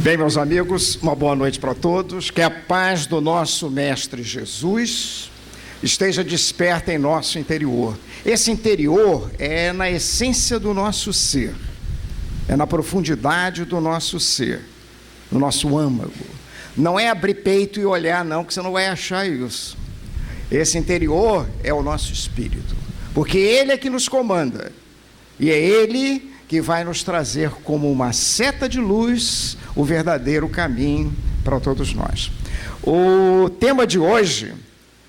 Bem, meus amigos, uma boa noite para todos. Que a paz do nosso Mestre Jesus esteja desperta em nosso interior. Esse interior é na essência do nosso ser, é na profundidade do nosso ser, no nosso âmago. Não é abrir peito e olhar, não, que você não vai achar isso. Esse interior é o nosso espírito, porque Ele é que nos comanda, e é Ele que vai nos trazer como uma seta de luz o verdadeiro caminho para todos nós. O tema de hoje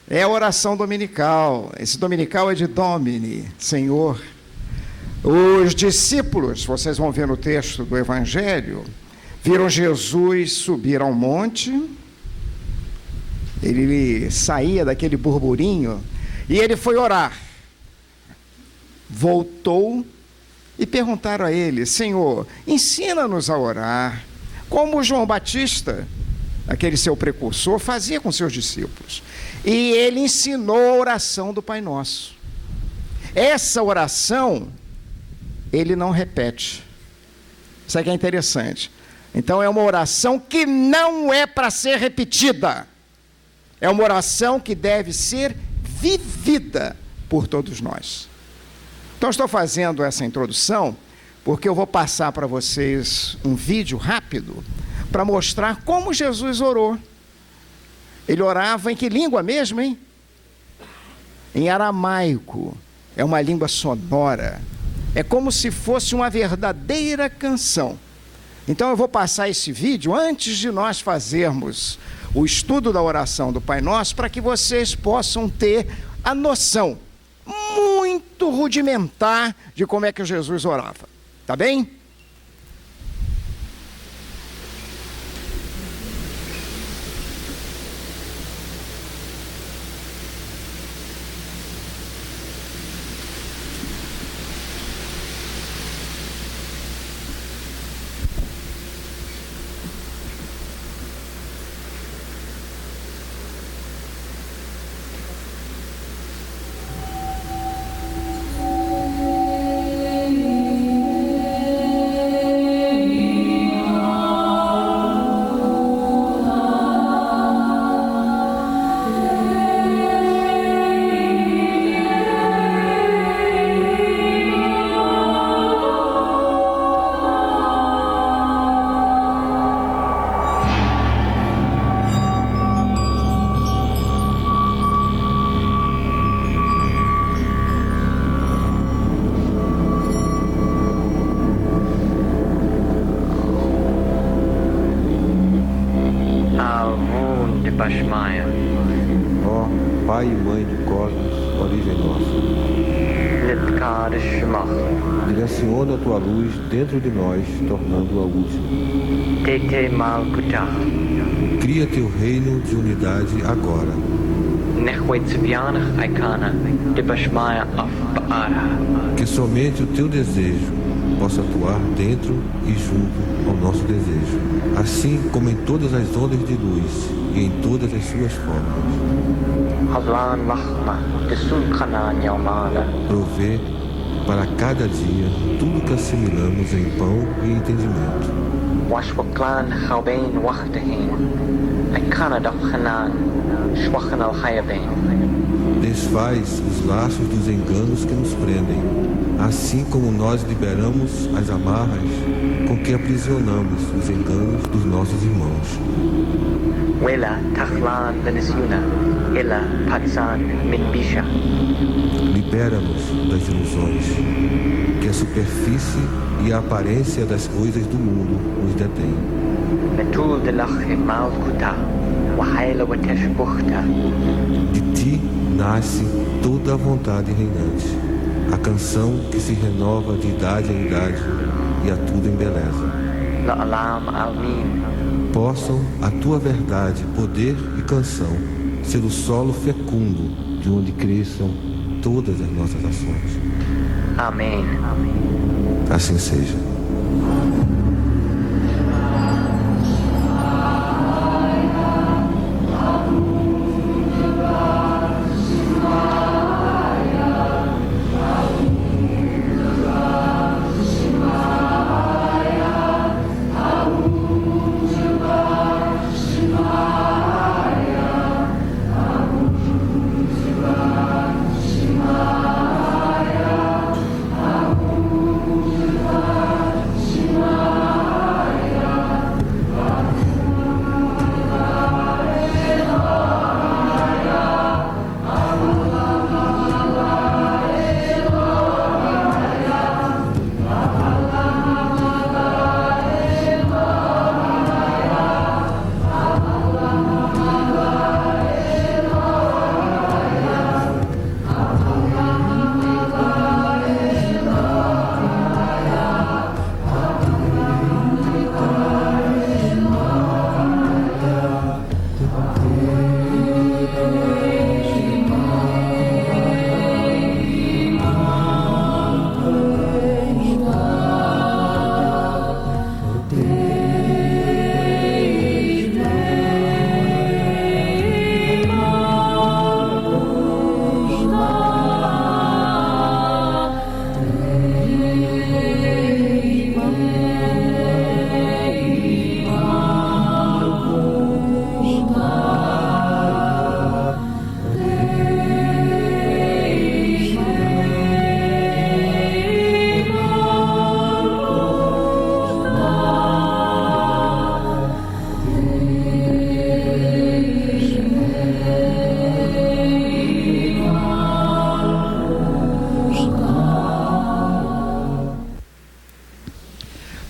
é a oração dominical. Esse dominical é de Domini, Senhor. Os discípulos, vocês vão ver no texto do Evangelho, viram Jesus subir ao monte. Ele saía daquele burburinho e ele foi orar. Voltou e perguntaram a ele: Senhor, ensina-nos a orar, como João Batista, aquele seu precursor, fazia com seus discípulos. E ele ensinou a oração do Pai Nosso. Essa oração ele não repete. Isso aqui é interessante. Então é uma oração que não é para ser repetida. É uma oração que deve ser vivida por todos nós. Então estou fazendo essa introdução porque eu vou passar para vocês um vídeo rápido para mostrar como Jesus orou. Ele orava em que língua mesmo, hein? Em aramaico. É uma língua sonora. É como se fosse uma verdadeira canção. Então eu vou passar esse vídeo antes de nós fazermos o estudo da oração do Pai Nosso, para que vocês possam ter a noção muito rudimentar de como é que Jesus orava. Tá bem? Ó Pai e Mãe do Cosmos, origem nossa, direciona a tua luz dentro de nós, tornando-a útil. Cria teu reino de unidade agora. Que somente o teu desejo possa atuar dentro e junto ao nosso desejo, assim como em todas as ondas de luz e em todas as suas formas. Provê para cada dia tudo que assimilamos em pão e entendimento. Desfaz os laços dos enganos que nos prendem, assim como nós liberamos as amarras com que aprisionamos os enganos dos nossos irmãos. Libera-nos das ilusões, que a superfície e a aparência das coisas do mundo nos detêm. De ti nasce toda a vontade reinante, a canção que se renova de idade em idade e a tudo embeleza. Possam a tua verdade, poder e canção ser o solo fecundo de onde cresçam todas as nossas ações. Amém. Assim seja.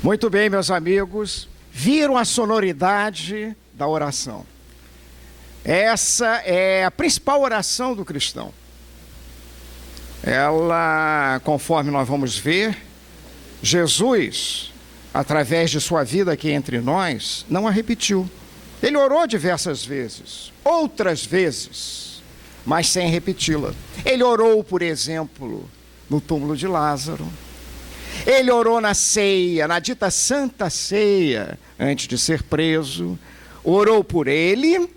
Muito bem, meus amigos, viram a sonoridade da oração. Essa é a principal oração do cristão. Ela, conforme nós vamos ver, Jesus, através de sua vida aqui entre nós, não a repetiu. Ele orou diversas vezes, outras vezes, mas sem repeti-la. Ele orou, por exemplo, no túmulo de Lázaro. Ele orou na ceia, na dita Santa Ceia, antes de ser preso. Orou por ele,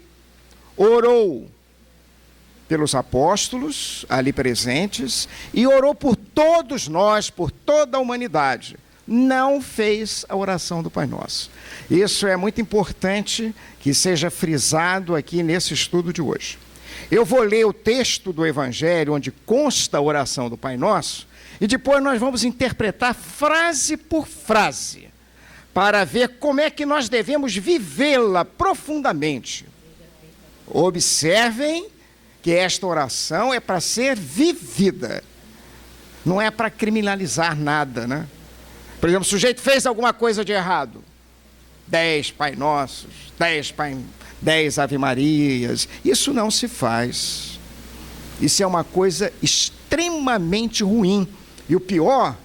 orou pelos apóstolos ali presentes e orou por todos nós, por toda a humanidade. Não fez a oração do Pai Nosso. Isso é muito importante que seja frisado aqui nesse estudo de hoje. Eu vou ler o texto do Evangelho onde consta a oração do Pai Nosso e depois nós vamos interpretar frase por frase para ver como é que nós devemos vivê-la profundamente. Observem que esta oração é para ser vivida, não é para criminalizar nada, né? Por exemplo, o sujeito fez alguma coisa de errado, 10 Pai Nossos, 10 Ave Marias, isso não se faz. Isso é uma coisa extremamente ruim. E o pior,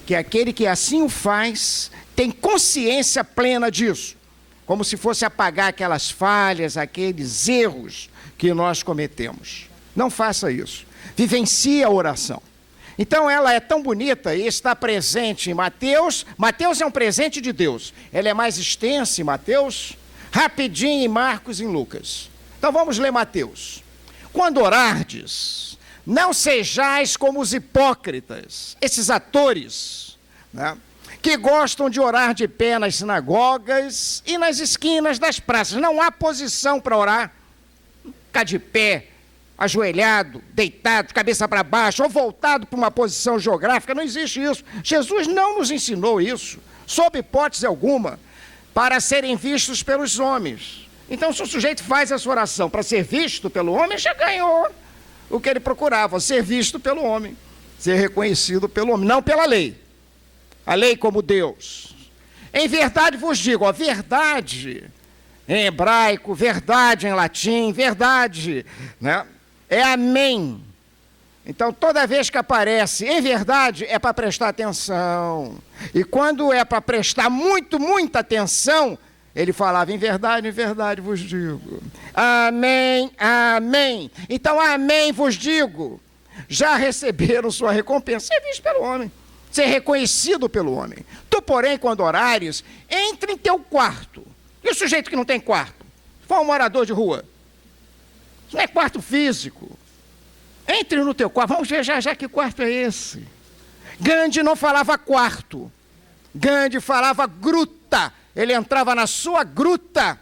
que aquele que assim o faz, tem consciência plena disso, como se fosse apagar aquelas falhas, aqueles erros que nós cometemos. Não faça isso. Vivencie a oração. Então ela é tão bonita e está presente em Mateus. Mateus é um presente de Deus. Ela é mais extensa em Mateus, rapidinho em Marcos e em Lucas. Então vamos ler Mateus. Quando orardes, não sejais como os hipócritas, esses atores, né, que gostam de orar de pé nas sinagogas e nas esquinas das praças. Não há posição para orar. Ficar de pé, ajoelhado, deitado, cabeça para baixo, ou voltado para uma posição geográfica, não existe isso. Jesus não nos ensinou isso, sob hipótese alguma, para serem vistos pelos homens. Então, se o sujeito faz essa oração para ser visto pelo homem, já ganhou o que ele procurava, ser visto pelo homem, ser reconhecido pelo homem, não pela lei. A lei como Deus. Em verdade vos digo, verdade em hebraico, verdade em latim, verdade, né, é amém. Então, toda vez que aparece em verdade, é para prestar atenção. E quando é para prestar muita atenção, ele falava em verdade vos digo. Amém, amém. Então, amém vos digo. Já receberam sua recompensa. Ser visto pelo homem. Ser reconhecido pelo homem. Tu, porém, quando orares, entre em teu quarto. E o sujeito que não tem quarto? For um morador de rua. Isso não é quarto físico. Entre no teu quarto. Vamos ver já que quarto é esse. Gandhi não falava quarto. Gandhi falava gruta. Ele entrava na sua gruta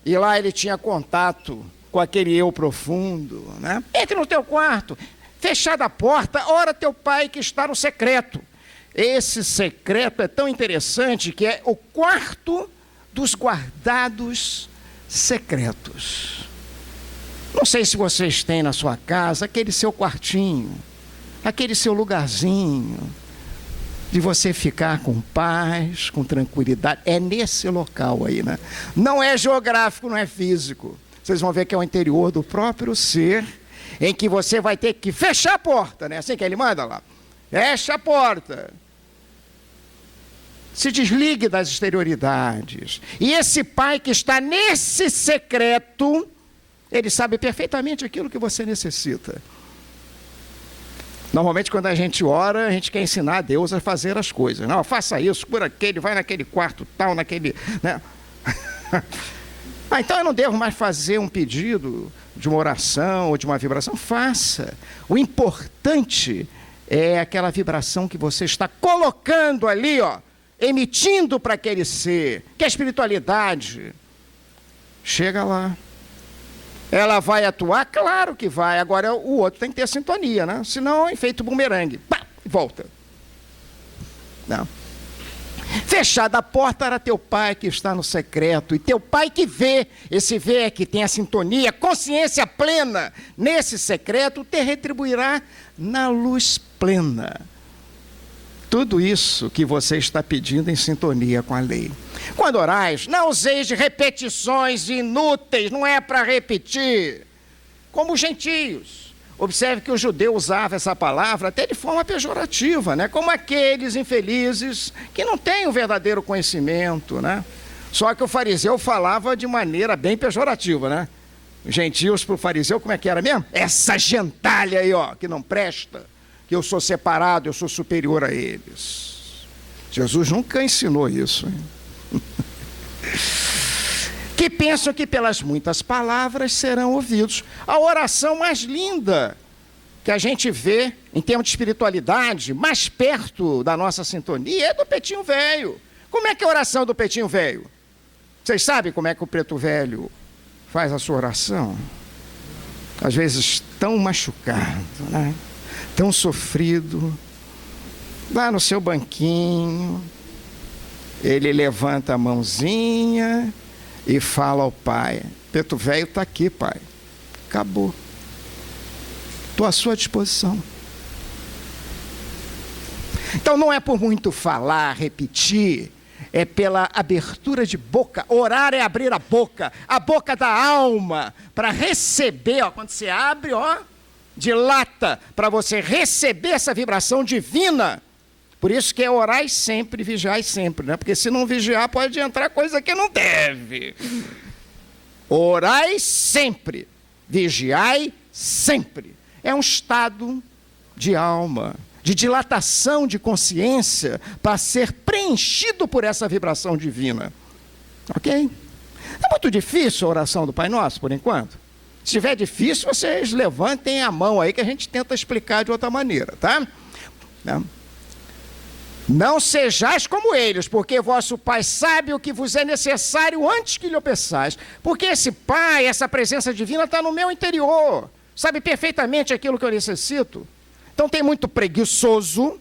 e lá ele tinha contato com aquele eu profundo, né? Entre no teu quarto, fechada a porta, ora teu pai que está no secreto. Esse secreto é tão interessante que é o quarto dos guardados secretos. Não sei se vocês têm na sua casa aquele seu quartinho, aquele seu lugarzinho de você ficar com paz, com tranquilidade. É nesse local aí, né? Não é geográfico, não é físico. Vocês vão ver que é o interior do próprio ser, em que você vai ter que fechar a porta, né? Assim que ele manda lá. Fecha a porta. Se desligue das exterioridades. E esse pai que está nesse secreto, ele sabe perfeitamente aquilo que você necessita. Normalmente, quando a gente ora, a gente quer ensinar a Deus a fazer as coisas. Não, faça isso, cura aquele, vai naquele quarto tal, naquele... né? Então eu não devo mais fazer um pedido de uma oração ou de uma vibração. Faça. O importante é aquela vibração que você está colocando ali, ó, emitindo para aquele ser, que é a espiritualidade. Chega lá. Ela vai atuar? Claro que vai. Agora o outro tem que ter sintonia, né? Senão é efeito bumerangue. Pá, volta. Não. Fechada a porta, era teu pai que está no secreto. E teu pai que vê, esse vê que tem a sintonia, consciência plena nesse secreto, te retribuirá na luz plena. Tudo isso que você está pedindo em sintonia com a lei. Quando orais, não useis de repetições inúteis, não é para repetir. Como os gentios. Observe que o judeu usava essa palavra até de forma pejorativa, né? Como aqueles infelizes que não têm o verdadeiro conhecimento, né? Só que o fariseu falava de maneira bem pejorativa, né? Gentios para o fariseu, como é que era mesmo? Essa gentalha aí, ó, que não presta, que eu sou separado, eu sou superior a eles. Jesus nunca ensinou isso, hein? Que pensam que pelas muitas palavras serão ouvidos. A oração mais linda que a gente vê, em termos de espiritualidade, mais perto da nossa sintonia, é do Pretinho Velho. Como é que é a oração do Pretinho Velho? Vocês sabem como é que o Preto Velho faz a sua oração? Às vezes tão machucado, né? Tão sofrido, lá no seu banquinho, ele levanta a mãozinha e fala ao pai: Preto Velho está aqui, pai, acabou, estou à sua disposição. Então não é por muito falar, repetir, é pela abertura de boca. Orar é abrir a boca da alma, para receber, ó, quando você abre, ó, dilata, para você receber essa vibração divina. Por isso que é orar sempre, vigiar sempre, né? Porque se não vigiar, pode entrar coisa que não deve. Orai sempre, vigiai sempre. É um estado de alma, de dilatação de consciência, para ser preenchido por essa vibração divina. Ok? É muito difícil a oração do Pai Nosso, por enquanto. Se estiver difícil, vocês levantem a mão aí, que a gente tenta explicar de outra maneira, tá? Não sejais como eles, porque vosso Pai sabe o que vos é necessário antes que lhe o peçais. Porque esse Pai, essa presença divina está no meu interior, sabe perfeitamente aquilo que eu necessito. Então tem muito preguiçoso.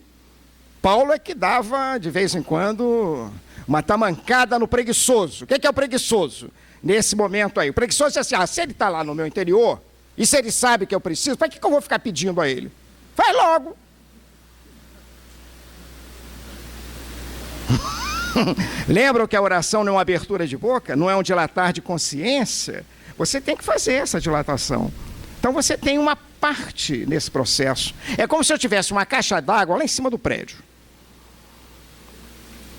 Paulo é que dava, de vez em quando, uma tamancada no preguiçoso. O que é o preguiçoso? Nesse momento aí, o preguiçoso é assim: se ele está lá no meu interior, e se ele sabe que eu preciso, para que eu vou ficar pedindo a ele? Faz logo. Lembram que a oração não é uma abertura de boca, não é um dilatar de consciência? Você tem que fazer essa dilatação. Então você tem uma parte nesse processo. É como se eu tivesse uma caixa d'água lá em cima do prédio.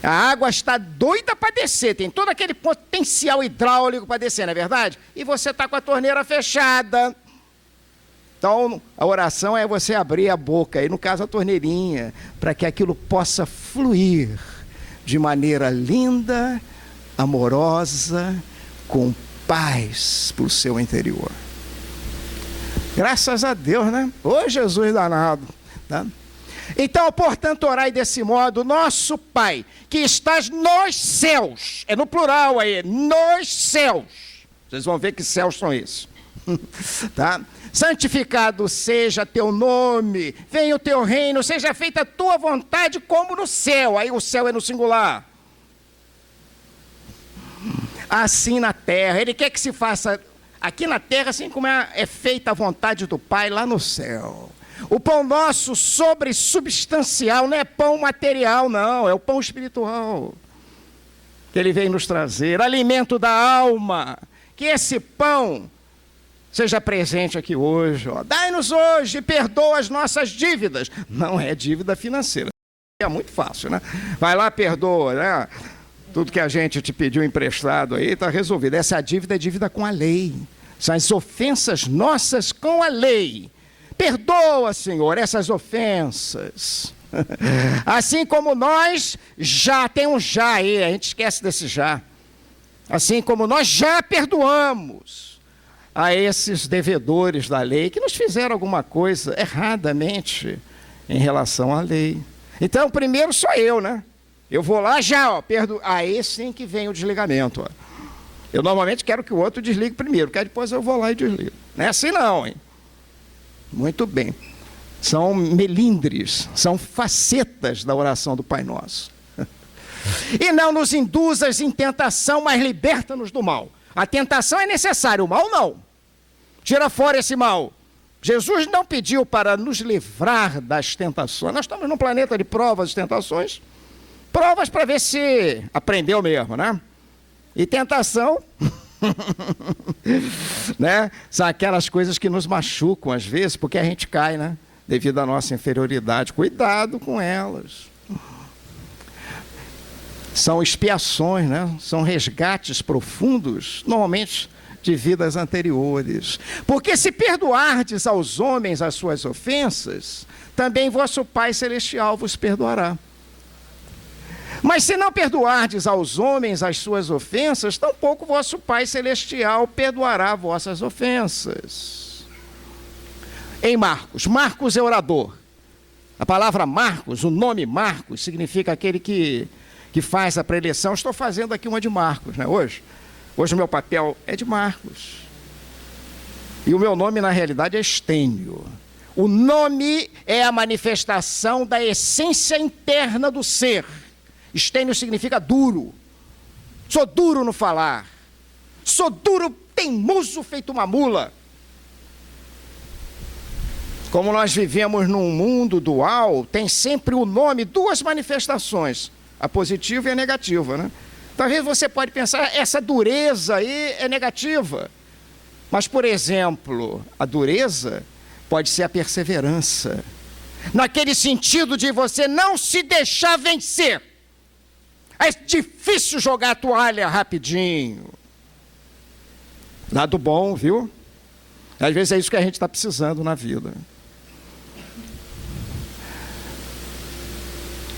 A água está doida para descer, tem todo aquele potencial hidráulico para descer, não é verdade? E você está com a torneira fechada. Então, a oração é você abrir a boca, aí no caso a torneirinha, para que aquilo possa fluir de maneira linda, amorosa, com paz para o seu interior. Graças a Deus, né? Ô Jesus danado, tá? Então, portanto, orai desse modo: nosso Pai, que estás nos céus, é no plural aí, nos céus. Vocês vão ver que céus são esses. Tá? Santificado seja teu nome, venha o teu reino, seja feita a tua vontade como no céu. Aí o céu é no singular. Assim na terra. Ele quer que se faça aqui na terra, assim como é feita a vontade do Pai lá no céu. O pão nosso substancial não é pão material, não, é o pão espiritual que Ele vem nos trazer, alimento da alma. Que esse pão seja presente aqui hoje. Dai-nos hoje, perdoa as nossas dívidas. Não é dívida financeira. É muito fácil, né? Vai lá, perdoa, né? Tudo que a gente te pediu emprestado aí está resolvido. Essa dívida é dívida com a lei. São as ofensas nossas com a lei. Perdoa, Senhor, essas ofensas. Assim como nós já, tem um já aí, a gente esquece desse já. Assim como nós já perdoamos a esses devedores da lei que nos fizeram alguma coisa erradamente em relação à lei. Então, primeiro sou eu, né? Eu vou lá já, perdoa. Aí sim que vem o desligamento. Eu normalmente quero que o outro desligue primeiro, porque depois eu vou lá e desligo. Não é assim não, hein? Muito bem. São melindres, são facetas da oração do Pai Nosso. E não nos induzas em tentação, mas liberta-nos do mal. A tentação é necessária, o mal não. Tira fora esse mal. Jesus não pediu para nos livrar das tentações. Nós estamos num planeta de provas e tentações. Provas para ver se aprendeu mesmo, né? E tentação, né? São aquelas coisas que nos machucam às vezes, porque a gente cai, né? Devido à nossa inferioridade. Cuidado com elas. São expiações, né? São resgates profundos, normalmente de vidas anteriores. Porque se perdoardes aos homens as suas ofensas, também vosso Pai Celestial vos perdoará. Mas se não perdoardes aos homens as suas ofensas, tampouco vosso Pai Celestial perdoará vossas ofensas. Em Marcos é orador. A palavra Marcos, o nome Marcos, significa aquele que faz a preleção. Estou fazendo aqui uma de Marcos, né, hoje. Hoje o meu papel é de Marcos. E o meu nome, na realidade, é Estênio. O nome é a manifestação da essência interna do ser. Estênio significa duro. Sou duro no falar. Sou duro, teimoso, feito uma mula. Como nós vivemos num mundo dual, tem sempre o nome, duas manifestações. A positiva e a negativa, né? Talvez você pode pensar, essa dureza aí é negativa. Mas, por exemplo, a dureza pode ser a perseverança. Naquele sentido de você não se deixar vencer. É difícil jogar a toalha rapidinho. Lado bom, viu? Às vezes é isso que a gente está precisando na vida.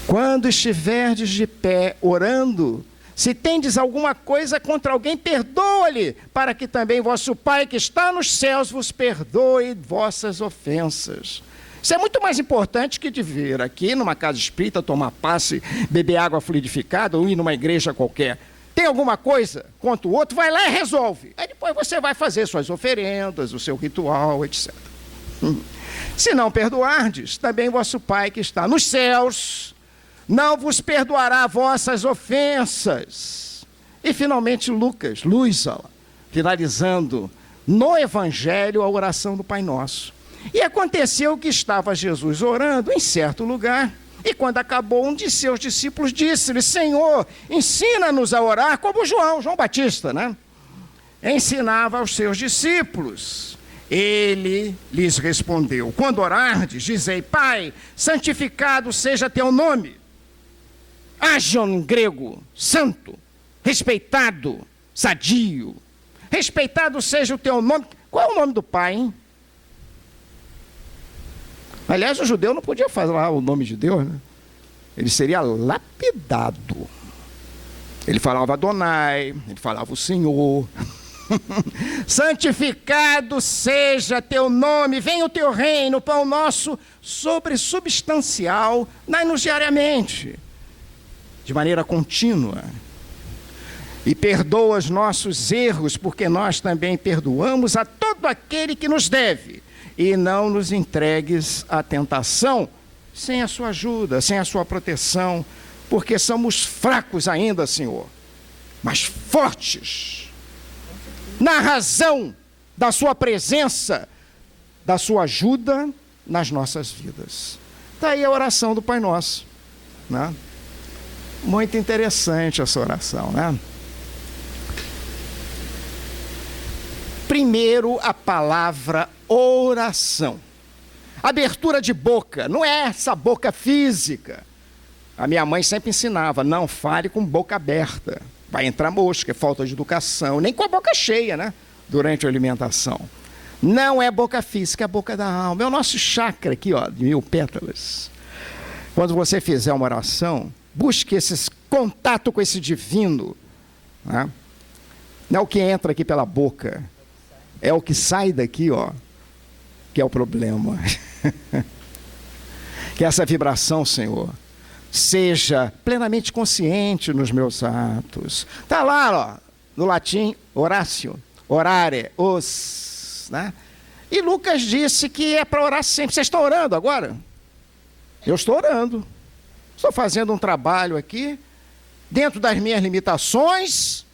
Quando estiverdes de pé orando, se tendes alguma coisa contra alguém, perdoa-lhe, para que também vosso Pai que está nos céus vos perdoe vossas ofensas. Isso é muito mais importante que de vir aqui numa casa espírita, tomar passe, beber água fluidificada ou ir numa igreja qualquer. Tem alguma coisa contra o outro, vai lá e resolve. Aí depois você vai fazer suas oferendas, o seu ritual, etc. Se não perdoardes, também vosso Pai que está nos céus não vos perdoará vossas ofensas. E finalmente Lucas, finalizando no Evangelho a oração do Pai Nosso. E aconteceu que estava Jesus orando em certo lugar, e quando acabou, um de seus discípulos disse-lhe: Senhor, ensina-nos a orar como João Batista, né? Ensinava aos seus discípulos. Ele lhes respondeu: quando orardes, dizei: Pai, santificado seja teu nome. Agion grego, santo, respeitado, sadio. Respeitado seja o teu nome. Qual é o nome do Pai, hein? Aliás, o judeu não podia falar o nome de Deus, né? Ele seria lapidado. Ele falava Adonai, ele falava o Senhor. Santificado seja teu nome, venha o teu reino, pão nosso sobresubstancial, dai-nos diariamente, de maneira contínua. E perdoa os nossos erros, porque nós também perdoamos a todo aquele que nos deve. E não nos entregues à tentação, sem a sua ajuda, sem a sua proteção, porque somos fracos ainda, Senhor, mas fortes, na razão da sua presença, da sua ajuda nas nossas vidas. Está aí a oração do Pai Nosso, né? Muito interessante essa oração, né? Primeiro, a palavra oração. Abertura de boca, não é essa boca física. A minha mãe sempre ensinava: não fale com boca aberta. Vai entrar mosca, é falta de educação. Nem com a boca cheia, né? Durante a alimentação. Não é boca física, é a boca da alma. É o nosso chakra aqui, ó, de 1000 pétalas. Quando você fizer uma oração, busque esse contato com esse divino, né? Não é o que entra aqui pela boca, é o que sai daqui, ó, que é o problema. Que essa vibração, Senhor, seja plenamente consciente nos meus atos. Está lá, ó, no latim, oratio, orare, os, né? E Lucas disse que é para orar sempre. Vocês estão orando agora? Eu estou orando. Estou fazendo um trabalho aqui, dentro das minhas limitações,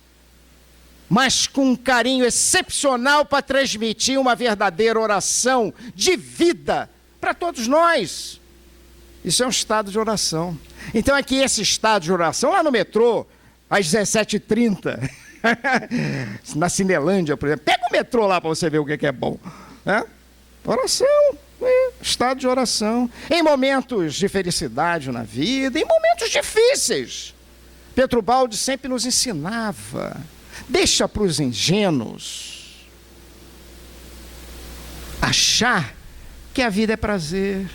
mas com um carinho excepcional para transmitir uma verdadeira oração de vida para todos nós. Isso é um estado de oração. Então aqui esse estado de oração, lá no metrô, às 17h30, na Cinelândia, por exemplo, pega o metrô lá para você ver o que é bom, né? Oração, estado de oração, em momentos de felicidade na vida, em momentos difíceis. Pedro Baldi sempre nos ensinava, deixa para os ingênuos achar que a vida é prazer.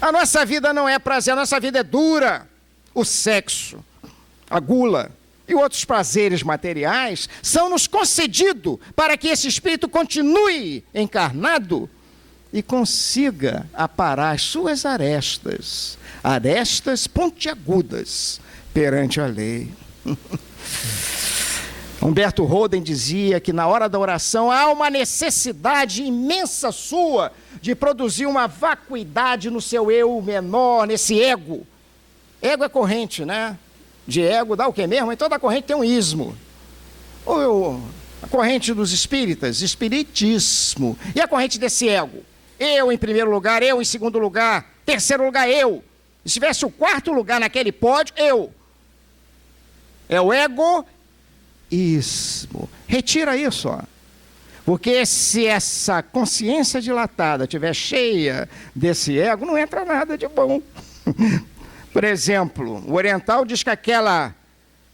A nossa vida não é prazer, a nossa vida é dura. O sexo, a gula e outros prazeres materiais são-nos concedidos para que esse espírito continue encarnado e consiga aparar as suas arestas pontiagudas perante a lei. Humberto Roden dizia que na hora da oração há uma necessidade imensa sua de produzir uma vacuidade no seu eu menor, nesse ego. Ego é corrente, né? De ego dá o quê mesmo? Então da corrente tem um ismo. A corrente dos espíritas, espiritismo. E a corrente desse ego? Eu em primeiro lugar, eu em segundo lugar, terceiro lugar eu. Se tivesse o quarto lugar naquele pódio, eu. É o egoísmo. Retira isso, ó. Porque se essa consciência dilatada estiver cheia desse ego, não entra nada de bom. Por exemplo, o oriental diz que aquela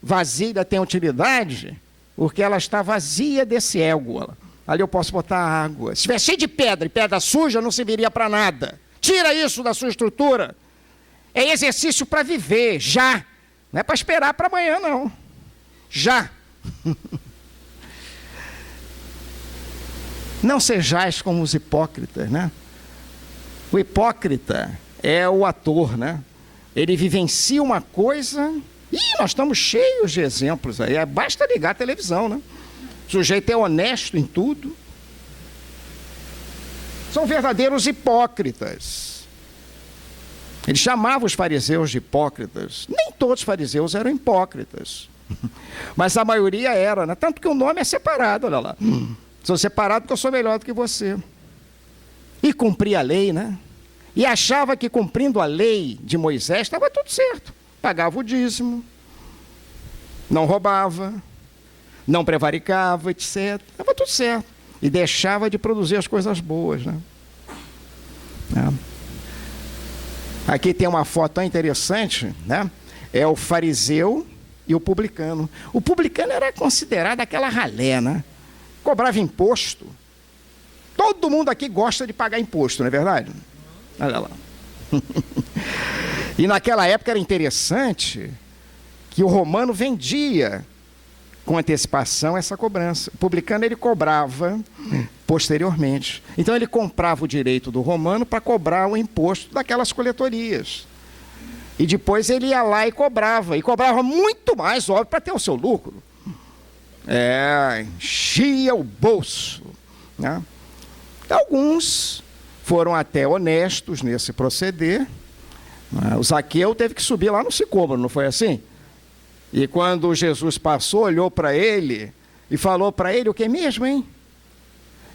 vasilha tem utilidade porque ela está vazia desse ego. Ali eu posso botar água. Se estiver cheio de pedra e pedra suja, não serviria para nada. Tira isso da sua estrutura. É exercício para viver, já. Não é para esperar para amanhã, não. Já. Não sejais como os hipócritas, né? O hipócrita é o ator, né? Ele vivencia uma coisa... Ih, nós estamos cheios de exemplos aí. Basta ligar a televisão, né? O sujeito é honesto em tudo. São verdadeiros hipócritas. Ele chamava os fariseus de hipócritas. Nem todos os fariseus eram hipócritas. Mas a maioria era, né? Tanto que o nome é separado, olha lá. Sou separado porque eu sou melhor do que você. E cumpria a lei, né? E achava que cumprindo a lei de Moisés estava tudo certo. Pagava o dízimo, não roubava, não prevaricava, etc. Estava tudo certo. E deixava de produzir as coisas boas, né? Aqui tem uma foto tão interessante, né? É o fariseu e o publicano. O publicano era considerado aquela ralé, né? Cobrava imposto. Todo mundo aqui gosta de pagar imposto, não é verdade? Olha lá. E naquela época era interessante que o romano vendia com antecipação essa cobrança. O publicano ele cobrava posteriormente. Então ele comprava o direito do romano para cobrar o imposto daquelas coletorias. E depois ele ia lá e cobrava muito mais, óbvio, para ter o seu lucro. Enchia o bolso, né? Alguns foram até honestos nesse proceder. O Zaqueu teve que subir lá no sicômoro, não foi assim? E quando Jesus passou, olhou para ele e falou para ele o que mesmo, hein?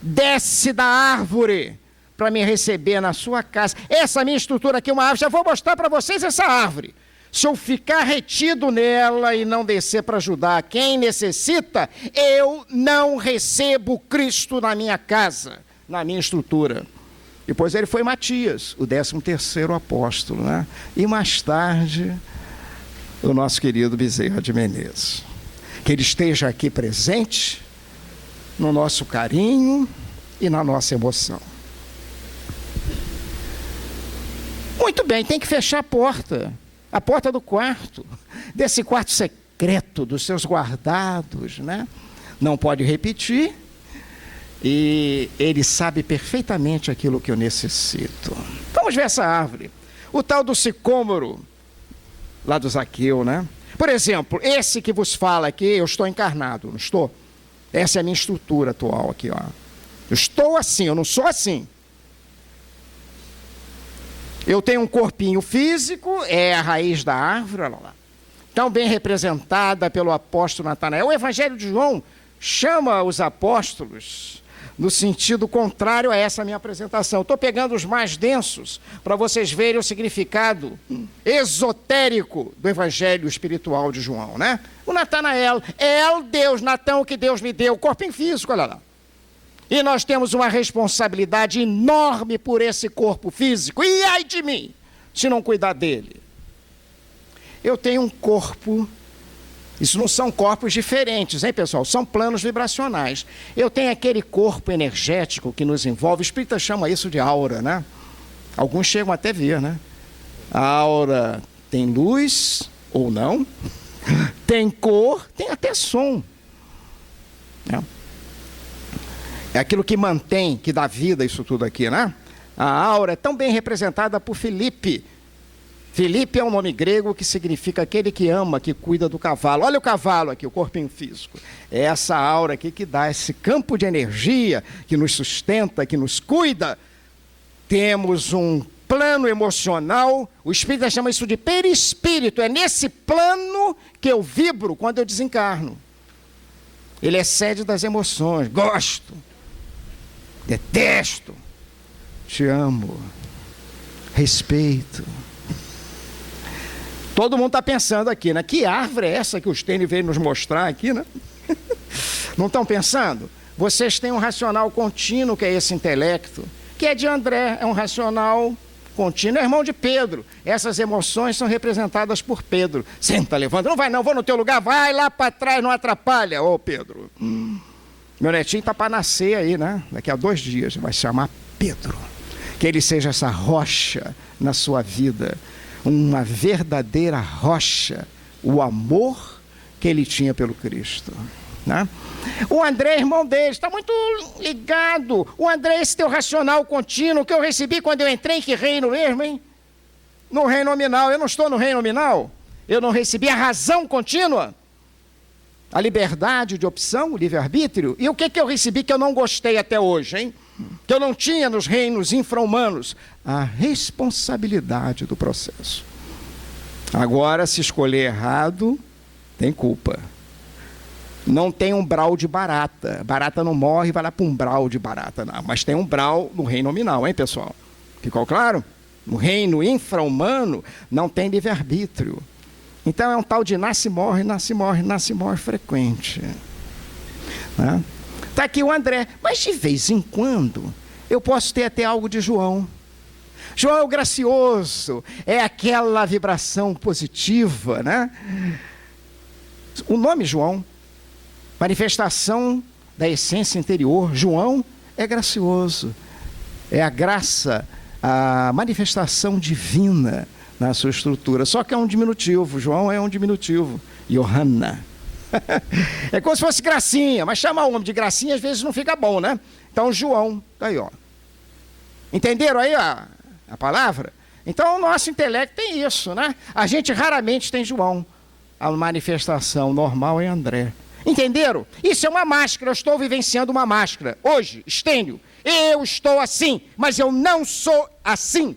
Desce da árvore para me receber na sua casa. Essa minha estrutura aqui é uma árvore, já vou mostrar para vocês essa árvore. Se eu ficar retido nela e não descer para ajudar quem necessita, eu não recebo Cristo na minha casa, na minha estrutura. Depois ele foi Matias, o 13º apóstolo, né? E mais tarde, o nosso querido Bezerra de Menezes. Que ele esteja aqui presente no nosso carinho e na nossa emoção. Muito bem, tem que fechar a porta do quarto, desse quarto secreto dos seus guardados, né? Não pode repetir. E ele sabe perfeitamente aquilo que eu necessito. Vamos ver essa árvore. O tal do sicômoro, lá do Zaqueu, né? Por exemplo, esse que vos fala aqui, eu estou encarnado, não estou? Essa é a minha estrutura atual aqui, ó. Eu estou assim, eu não sou assim. Eu tenho um corpinho físico, é a raiz da árvore, olha lá. Tão bem representada pelo apóstolo Natanael. O Evangelho de João chama os apóstolos no sentido contrário a essa minha apresentação. Estou pegando os mais densos para vocês verem o significado esotérico do evangelho espiritual de João, né? O Natanael, Deus, Natão, que Deus me deu, corpinho físico, olha lá. E nós temos uma responsabilidade enorme por esse corpo físico. E ai de mim, se não cuidar dele. Eu tenho um corpo. Isso não são corpos diferentes, hein, pessoal? São planos vibracionais. Eu tenho aquele corpo energético que nos envolve. O espírita chama isso de aura, né? Alguns chegam até a ver, né? A aura tem luz ou não, tem cor, tem até som. É aquilo que mantém, que dá vida isso tudo aqui, né? A aura é tão bem representada por Filipe. Filipe é um nome grego que significa aquele que ama, que cuida do cavalo. Olha o cavalo aqui, o corpinho físico. É essa aura aqui que dá esse campo de energia, que nos sustenta, que nos cuida. Temos um plano emocional, o espírito chama isso de perispírito. É nesse plano que eu vibro quando eu desencarno. Ele é sede das emoções. Gosto, detesto, te amo, respeito. Todo mundo está pensando aqui, né? Que árvore é essa que o Stênio veio nos mostrar aqui, né? Não estão pensando? Vocês têm um racional contínuo, que é esse intelecto, que é de André, é um racional contínuo, é irmão de Pedro. Essas emoções são representadas por Pedro. Senta, levanta, não vai não, vou no teu lugar, vai lá para trás, não atrapalha. Ô, Pedro, meu netinho está para nascer aí, né? Daqui a 2 dias, vai se chamar Pedro. Que ele seja essa rocha na sua vida, uma verdadeira rocha, o amor que ele tinha pelo Cristo, né? O André, irmão dele, está muito ligado. O André, esse teu racional contínuo que eu recebi quando eu entrei, que reino mesmo, hein? No reino nominal. Eu não estou no reino nominal? Eu não recebi a razão contínua? A liberdade de opção, o livre-arbítrio? E o que eu recebi que eu não gostei até hoje, hein? Que eu não tinha nos reinos infra-humanos? A responsabilidade do processo. Agora, se escolher errado, tem culpa. Não tem umbral de barata. Barata não morre e vai lá para um umbral de barata, não. Mas tem umbral no reino nominal, hein, pessoal? Ficou claro? No reino infra-humano não tem livre-arbítrio. Então é um tal de nasce-morre, nasce-morre, nasce-morre frequente. Né? Está aqui o André. Mas de vez em quando eu posso ter até algo de João. João é o gracioso, é aquela vibração positiva, né? O nome João, manifestação da essência interior. João é gracioso, é a graça, a manifestação divina na sua estrutura. Só que é um diminutivo, João é um diminutivo. Johanna. É como se fosse gracinha, mas chamar o homem de gracinha às vezes não fica bom, né? Então João, tá aí, ó. Entenderam aí a palavra? Então o nosso intelecto tem isso, né? A gente raramente tem João. A manifestação normal é André. Entenderam? Isso é uma máscara, eu estou vivenciando uma máscara. Hoje, Stênio, eu estou assim, mas eu não sou assim.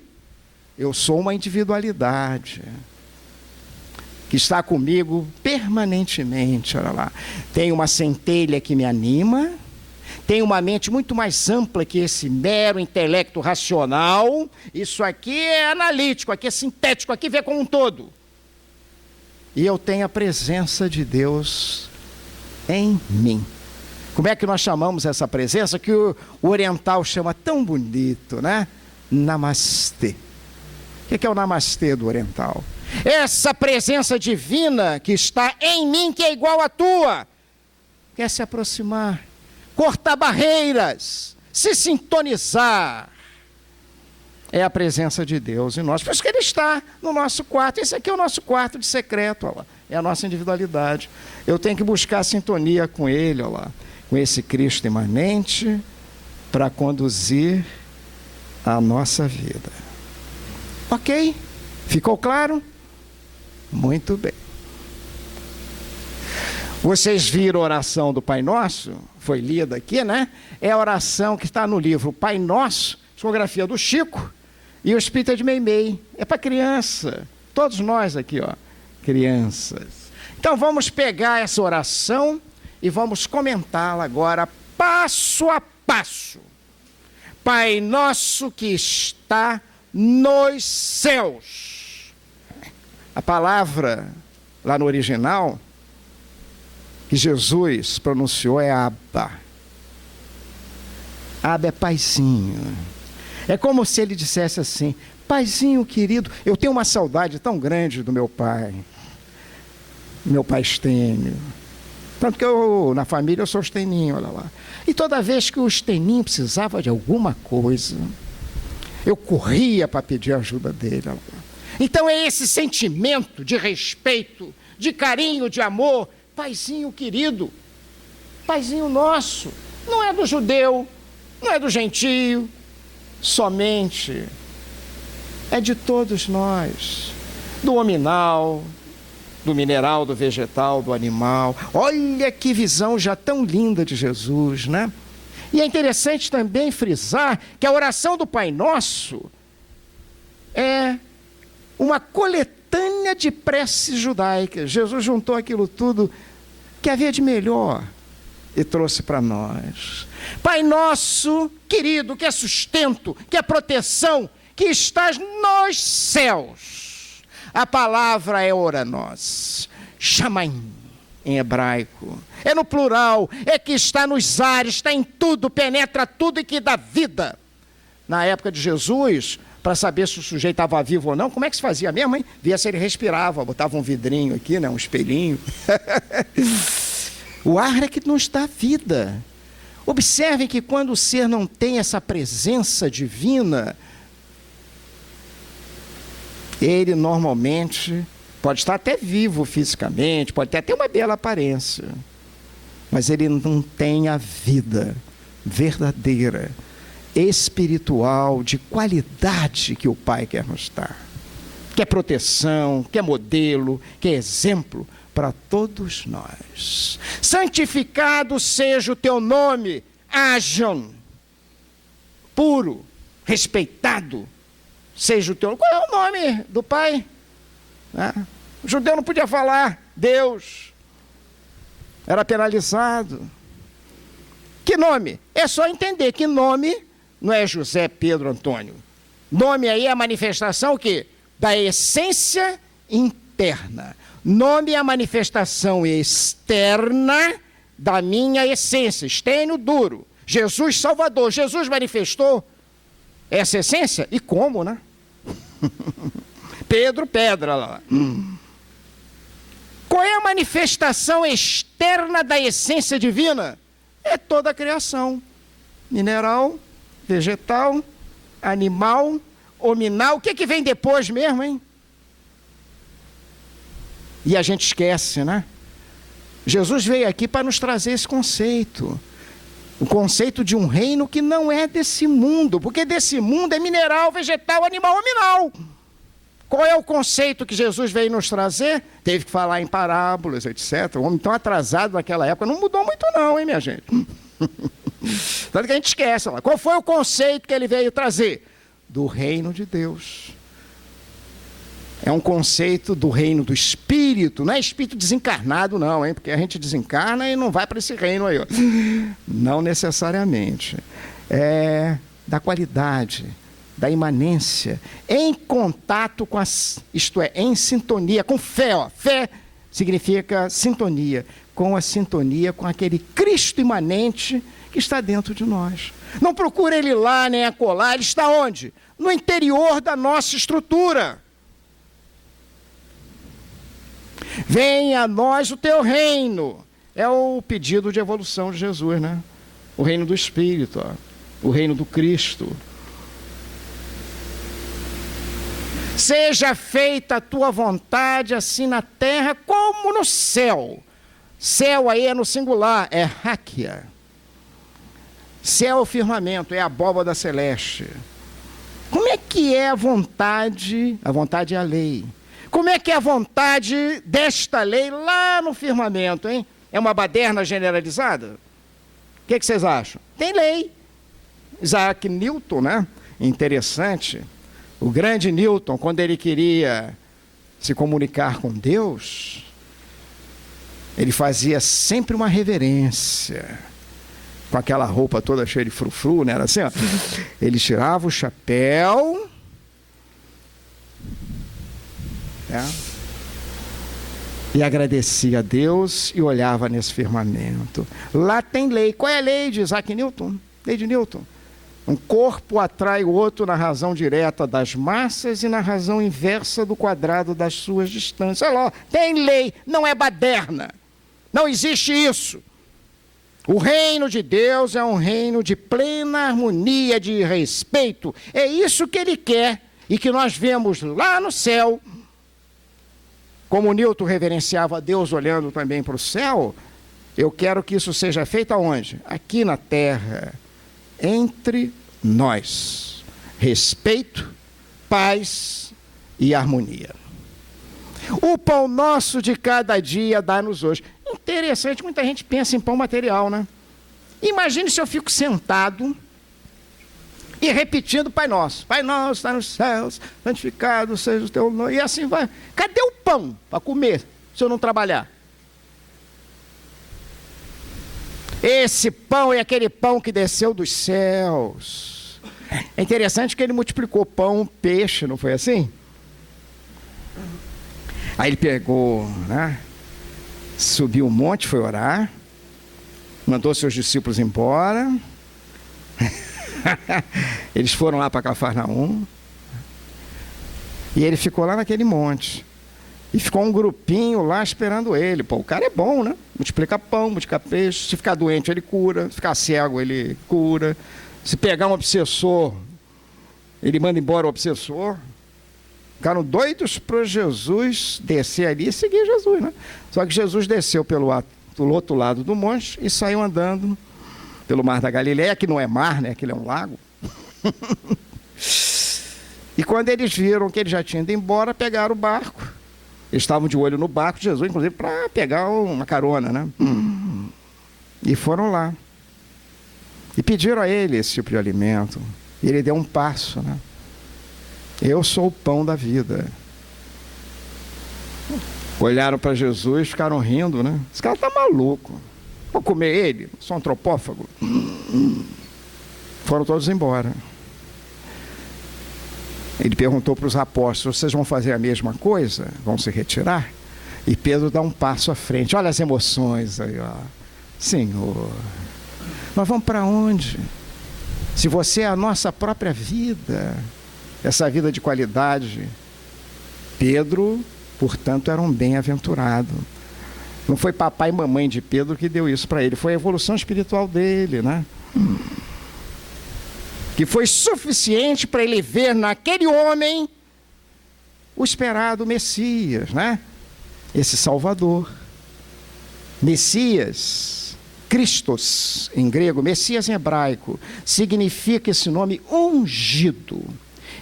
Eu sou uma individualidade que está comigo permanentemente, olha lá. Tem uma centelha que me anima, tem uma mente muito mais ampla que esse mero intelecto racional. Isso aqui é analítico, aqui é sintético, aqui vê como um todo. E eu tenho a presença de Deus em mim. Como é que nós chamamos essa presença? Que o oriental chama tão bonito, né? Namastê. O que é o namastê do oriental? Essa presença divina que está em mim, que é igual à tua, quer se aproximar, cortar barreiras, se sintonizar. É a presença de Deus em nós. Por isso que Ele está no nosso quarto. Esse aqui é o nosso quarto de secreto, olha lá. É a nossa individualidade. Eu tenho que buscar sintonia com Ele, olha lá, com esse Cristo imanente, para conduzir a nossa vida. Ok? Ficou claro? Muito bem. Vocês viram a oração do Pai Nosso? Foi lida aqui, né? É a oração que está no livro Pai Nosso, psicografia do Chico, e o Espírita de Meimei. É para criança. Todos nós aqui, ó, crianças. Então vamos pegar essa oração e vamos comentá-la agora passo a passo. Pai nosso que está nos céus. A palavra lá no original que Jesus pronunciou é Abba. Abba é paizinho. É como se ele dissesse assim: paizinho querido, eu tenho uma saudade tão grande do meu pai Estênio. Tanto que na família eu sou Esteninho, olha lá. E toda vez que o Esteninho precisava de alguma coisa, eu corria para pedir a ajuda dele. Olha lá. Então é esse sentimento de respeito, de carinho, de amor. Paizinho querido, paizinho nosso, não é do judeu, não é do gentio, somente é de todos nós, do hominal, do mineral, do vegetal, do animal. Olha que visão já tão linda de Jesus, né? E é interessante também frisar que a oração do Pai Nosso é uma coletânea de preces judaicas. Jesus juntou aquilo tudo que havia de melhor e trouxe para nós. Pai Nosso querido, que é sustento, que é proteção, que estás nos céus. A palavra é oranos, chamaim, em hebraico. É no plural, é que está nos ares, está em tudo, penetra tudo e que dá vida. Na época de Jesus, para saber se o sujeito estava vivo ou não, como é que se fazia mesmo, hein? Via se ele respirava, botava um vidrinho aqui, né? Um espelhinho. O ar é que nos dá vida. Observem que quando o ser não tem essa presença divina, ele normalmente pode estar até vivo fisicamente, pode ter até uma bela aparência, mas ele não tem a vida verdadeira, espiritual, de qualidade que o Pai quer nos dar, que é proteção, que é modelo, que é exemplo para todos nós. Santificado seja o teu nome, Ajon, puro, respeitado seja o teu. Qual é o nome do Pai? O judeu não podia falar Deus, era penalizado. Que nome? É só entender que nome não é José, Pedro, Antônio. Nome aí é a manifestação o quê? Da essência interna. Nome é a manifestação externa da minha essência. Estênio duro. Jesus Salvador. Jesus manifestou essa essência? E como, né? Pedro, pedra lá. Qual é a manifestação externa da essência divina? É toda a criação. Mineral, vegetal, animal, hominal. O que vem depois mesmo, hein? E a gente esquece, né? Jesus veio aqui para nos trazer esse conceito. O conceito de um reino que não é desse mundo, porque desse mundo é mineral, vegetal, animal, hominal. Qual é o conceito que Jesus veio nos trazer? Teve que falar em parábolas, etc. O homem tão atrasado naquela época não mudou muito não, hein, minha gente? Tanto que a gente esquece lá. Qual foi o conceito que ele veio trazer? Do reino de Deus. É um conceito do reino do Espírito, não é espírito desencarnado não, hein? Porque a gente desencarna e não vai para esse reino aí, ó. Não necessariamente. É da qualidade, da imanência, em contato com isto é, em sintonia, com fé, ó. Fé significa sintonia, com a sintonia com aquele Cristo imanente que está dentro de nós. Não procura ele lá, nem acolá, ele está onde? No interior da nossa estrutura. Venha a nós o teu reino. É o pedido de evolução de Jesus, né? O reino do Espírito, ó. O reino do Cristo. Seja feita a tua vontade, assim na terra como no céu. Céu aí é no singular, é Ráquia. Céu é o firmamento, é a abóbada celeste. Como é que é a vontade? A vontade é a lei. Como é que é a vontade desta lei lá no firmamento, hein? É uma baderna generalizada? O que vocês acham? Tem lei. Isaac Newton, né? Interessante. O grande Newton, quando ele queria se comunicar com Deus, ele fazia sempre uma reverência, com aquela roupa toda cheia de frufru, né? Era assim, ó. Ele tirava o chapéu, e agradecia a Deus e olhava nesse firmamento. Lá tem lei. Qual é a lei de Isaac Newton? Lei de Newton. Um corpo atrai o outro na razão direta das massas e na razão inversa do quadrado das suas distâncias. Olha lá, tem lei, não é baderna. Não existe isso. O reino de Deus é um reino de plena harmonia, de respeito. É isso que ele quer e que nós vemos lá no céu. Como Newton reverenciava a Deus olhando também para o céu, eu quero que isso seja feito aonde? Aqui na terra, entre nós. Respeito, paz e harmonia. O pão nosso de cada dia dá-nos hoje. Interessante, muita gente pensa em pão material, né? Imagine se eu fico sentado e repetindo Pai Nosso. Pai Nosso está nos céus, santificado seja o teu nome. E assim vai. Cadê o pão para comer se eu não trabalhar? Esse pão é aquele pão que desceu dos céus. É interessante que ele multiplicou pão, peixe, não foi assim? Aí ele pegou, né? Subiu um monte, foi orar, mandou seus discípulos embora. Eles foram lá para Cafarnaum. E ele ficou lá naquele monte. E ficou um grupinho lá esperando ele. Pô, o cara é bom, né? Multiplica pão, multiplica peixe. Se ficar doente, ele cura. Se ficar cego, ele cura. Se pegar um obsessor, ele manda embora o obsessor. Ficaram doidos para Jesus descer ali e seguir Jesus, né? Só que Jesus desceu pelo outro lado do monte e saiu andando pelo mar da Galileia, que não é mar, né? Aquilo é um lago. E quando eles viram que ele já tinha ido embora, pegaram o barco. Eles estavam de olho no barco de Jesus, inclusive, para pegar uma carona, né? E foram lá. E pediram a ele esse tipo de alimento. E ele deu um passo, né? Eu sou o pão da vida. Olharam para Jesus e ficaram rindo, né? Esse cara está maluco. Vou comer ele? Sou antropófago. Foram todos embora. Ele perguntou para os apóstolos: vocês vão fazer a mesma coisa? Vão se retirar? E Pedro dá um passo à frente. Olha as emoções aí, ó. Senhor, nós vamos para onde? Se você é a nossa própria vida, essa vida de qualidade. Pedro, portanto, era um bem-aventurado. Não foi papai e mamãe de Pedro que deu isso para ele, foi a evolução espiritual dele, né? Que foi suficiente para ele ver naquele homem o esperado Messias, né? Esse Salvador. Messias, Christos em grego, Messias em hebraico, significa esse nome ungido,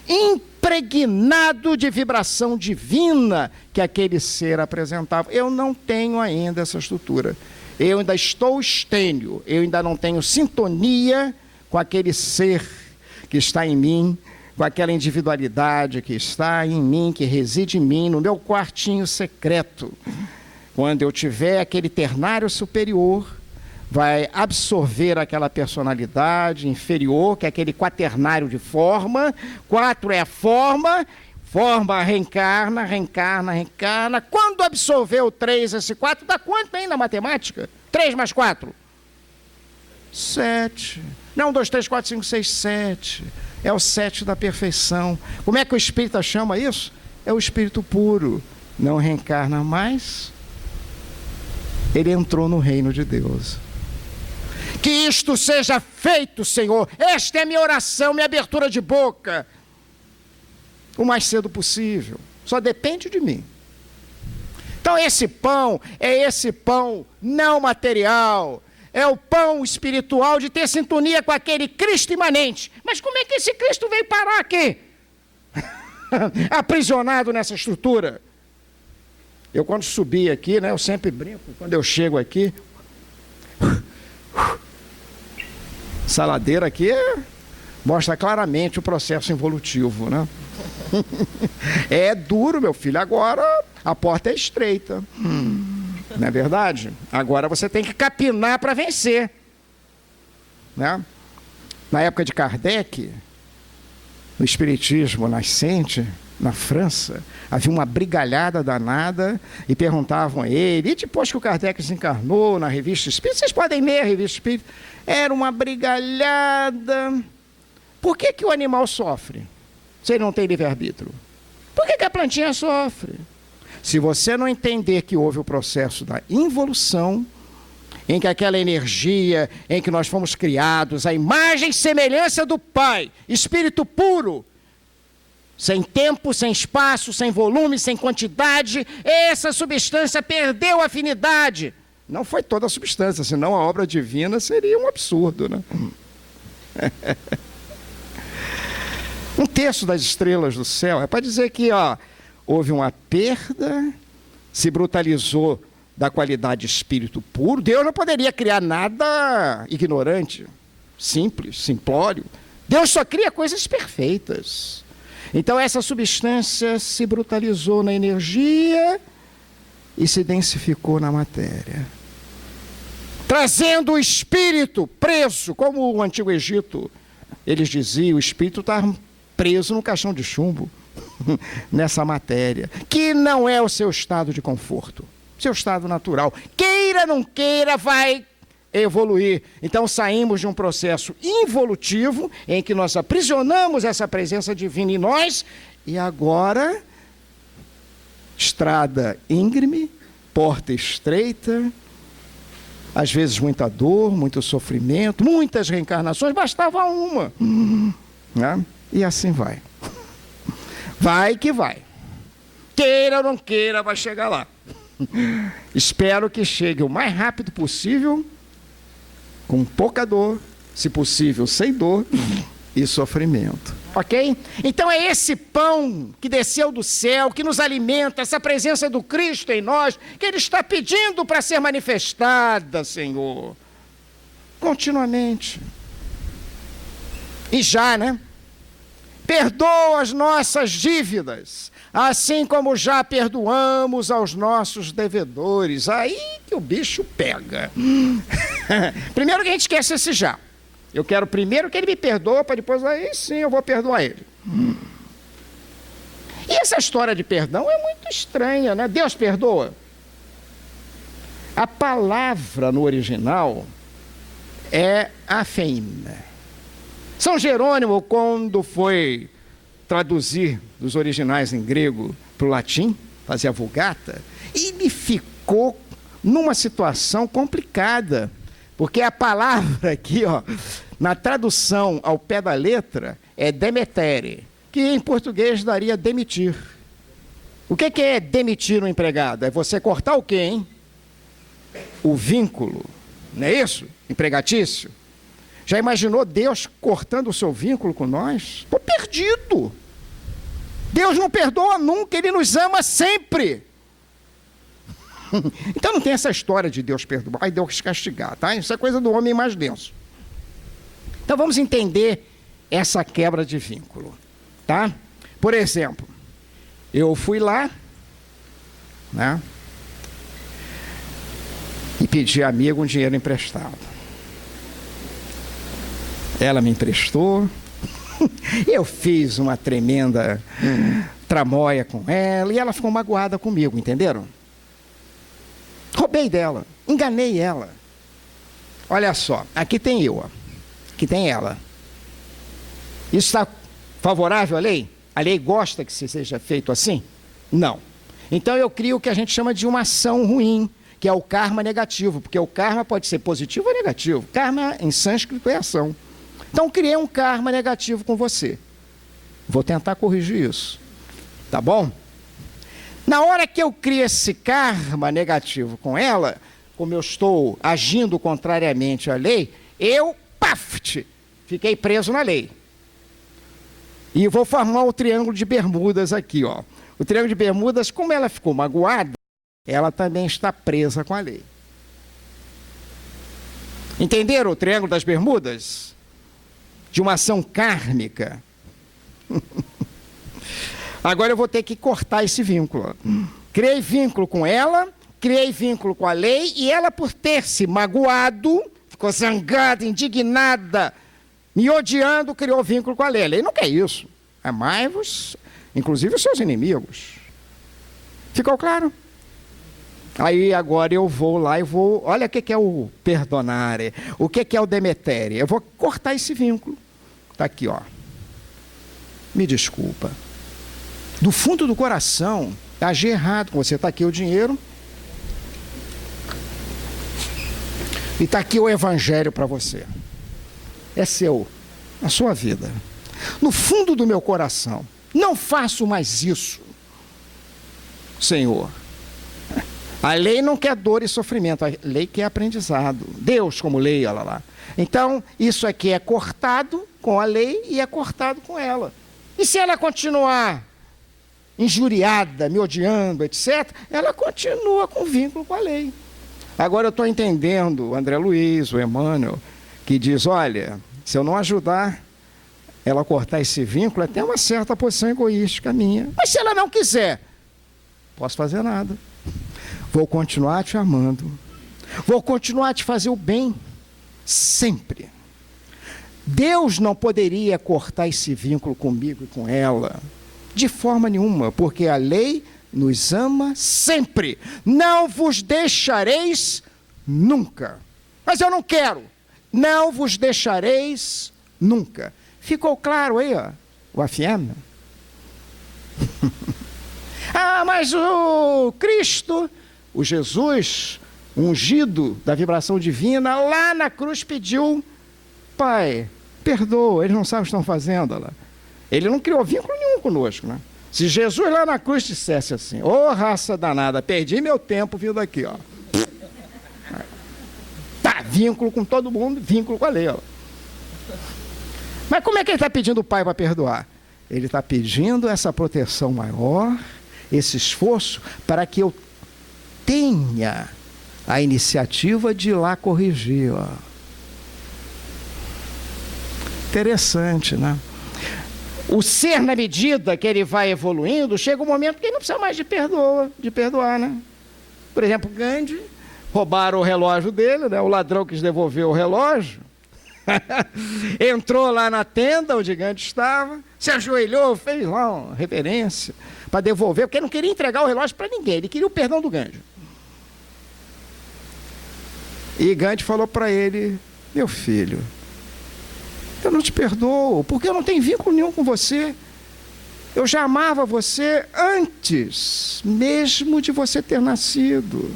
impregnado de vibração divina que aquele ser apresentava. Eu não tenho ainda essa estrutura. Eu ainda estou estênio, eu ainda não tenho sintonia com aquele ser que está em mim, com aquela individualidade que está em mim, que reside em mim, no meu quartinho secreto. Quando eu tiver aquele ternário superior, vai absorver aquela personalidade inferior, que é aquele quaternário de forma. 4 é a forma, forma reencarna, reencarna, reencarna. Quando absorver o 3, esse 4, dá quanto aí na matemática? 3 mais 4? 7. Não, 2, 3, 4, 5, 6, 7. É o 7 da perfeição. Como é que o espírita chama isso? É o espírito puro. Não reencarna mais. Ele entrou no reino de Deus. Que isto seja feito, Senhor. Esta é minha oração, minha abertura de boca. O mais cedo possível. Só depende de mim. Então esse pão é esse pão não material. É o pão espiritual de ter sintonia com aquele Cristo imanente. Mas como é que esse Cristo veio parar aqui? Aprisionado nessa estrutura. Eu quando subi aqui, né, eu sempre brinco, quando eu chego aqui, essa ladeira aqui mostra claramente o processo evolutivo, né? É duro, meu filho, agora a porta é estreita. Não é verdade? Agora você tem que capinar para vencer. Né? Na época de Kardec, no Espiritismo nascente, na França, havia uma brigalhada danada e perguntavam a ele, e depois que o Kardec desencarnou na Revista Espírita, vocês podem ler a Revista Espírita, era uma brigalhada. Por que que o animal sofre se ele não tem livre-arbítrio? Por que que a plantinha sofre? Se você não entender que houve o processo da involução, em que aquela energia em que nós fomos criados, a imagem e semelhança do Pai, espírito puro, sem tempo, sem espaço, sem volume, sem quantidade, essa substância perdeu afinidade. Não foi toda a substância, senão a obra divina seria um absurdo, né? Um terço das estrelas do céu é para dizer que houve uma perda, se brutalizou da qualidade de espírito puro. Deus não poderia criar nada ignorante, simples, simplório. Deus só cria coisas perfeitas. Então essa substância se brutalizou na energia e se densificou na matéria, trazendo o espírito preso, como o Antigo Egito, eles diziam, o espírito está preso no caixão de chumbo, nessa matéria, que não é o seu estado de conforto, seu estado natural. Queira, não queira, vai evoluir. Então saímos de um processo involutivo, em que nós aprisionamos essa presença divina em nós, e agora, estrada íngreme, porta estreita, às vezes muita dor, muito sofrimento, muitas reencarnações, bastava uma, né? E assim vai. Vai que vai. Queira ou não queira, vai chegar lá. Espero que chegue o mais rápido possível, com pouca dor, se possível sem dor e sofrimento. Ok? Então é esse pão que desceu do céu, que nos alimenta, essa presença do Cristo em nós, que Ele está pedindo para ser manifestada, Senhor, continuamente. E já, né? Perdoa as nossas dívidas, assim como já perdoamos aos nossos devedores. Aí que o bicho pega. Primeiro que a gente esquece esse já. Eu quero primeiro que ele me perdoe, para depois aí sim eu vou perdoar ele. E essa história de perdão é muito estranha, né? Deus perdoa. A palavra no original é afeim. São Jerônimo, quando foi traduzir dos originais em grego para o latim, fazer a Vulgata, ele ficou numa situação complicada, porque a palavra aqui, na tradução ao pé da letra, é demetere, que em português daria demitir. O que é demitir um empregado? É você cortar o quê, hein? O vínculo, não é isso? Empregatício. Já imaginou Deus cortando o seu vínculo com nós? Estou perdido. Deus não perdoa nunca, Ele nos ama sempre. Então não tem essa história de Deus perdoar e Deus castigar, tá? Isso é coisa do homem mais denso. Então vamos entender essa quebra de vínculo, tá? Por exemplo, eu fui lá, né? E pedi a amiga um dinheiro emprestado. Ela me emprestou, eu fiz uma tremenda tramóia com ela e ela ficou magoada comigo, entenderam? Roubei dela, enganei ela. Olha só, aqui tem eu, aqui tem ela. Isso está favorável à lei? A lei gosta que seja feito assim? Não. Então eu crio o que a gente chama de uma ação ruim, que é o karma negativo, porque o karma pode ser positivo ou negativo. Karma em sânscrito é ação. Então, criei um karma negativo com você. Vou tentar corrigir isso. Tá bom? Na hora que eu crio esse karma negativo com ela, como eu estou agindo contrariamente à lei, eu, fiquei preso na lei. E vou formar o triângulo de Bermudas aqui, ó. O triângulo de Bermudas, como ela ficou magoada, ela também está presa com a lei. Entenderam o triângulo das Bermudas? De uma ação kármica. Agora eu vou ter que cortar esse vínculo. Criei vínculo com ela, criei vínculo com a lei, e ela, por ter se magoado, ficou zangada, indignada, me odiando, criou vínculo com a lei. A lei não quer isso. Amai-vos, inclusive os seus inimigos. Ficou claro? Aí agora eu vou lá e vou... Olha o que é o perdonare, o que é o demetere. Eu vou cortar esse vínculo. Está aqui, ó. Me desculpa. Do fundo do coração, agi errado com você. Está aqui o dinheiro. E está aqui o evangelho para você. É seu, a sua vida. No fundo do meu coração, não faço mais isso, Senhor. A lei não quer dor e sofrimento, a lei quer aprendizado. Deus como lei, olha lá. Então, isso aqui é cortado com a lei e é cortado com ela. E se ela continuar injuriada, me odiando, etc., ela continua com vínculo com a lei. Agora eu estou entendendo o André Luiz, o Emmanuel, que diz, olha, se eu não ajudar ela a cortar esse vínculo, é até uma certa posição egoística minha. Mas se ela não quiser, posso fazer nada. Vou continuar te amando. Vou continuar a te fazer o bem, sempre. Deus não poderia cortar esse vínculo comigo e com ela, de forma nenhuma, porque a lei nos ama sempre. Não vos deixareis nunca. Mas eu não quero. Não vos deixareis nunca. Ficou claro aí, ó, o afirma. Ah, mas o Cristo, o Jesus, ungido da vibração divina, lá na cruz pediu, Pai, perdoa, eles não sabem o que estão fazendo. Olha lá. Ele não criou vínculo nenhum conosco, né? Se Jesus lá na cruz dissesse assim, ô raça danada, perdi meu tempo vindo aqui, ó. Tá, vínculo com todo mundo, vínculo com a lei, ó. Mas como é que ele está pedindo o Pai para perdoar? Ele está pedindo essa proteção maior, esse esforço, para que eu tenha a iniciativa de ir lá corrigir, ó. Interessante, né? O ser, na medida que ele vai evoluindo, chega um momento que ele não precisa mais de perdoar, né? Por exemplo, Gandhi, roubaram o relógio dele, né? O ladrão quis devolver o relógio, entrou lá na tenda onde Gandhi estava, se ajoelhou, fez lá uma reverência para devolver, porque ele não queria entregar o relógio para ninguém, ele queria o perdão do Gandhi. E Gandhi falou para ele, meu filho, eu não te perdoo, porque eu não tenho vínculo nenhum com você. Eu já amava você antes mesmo de você ter nascido.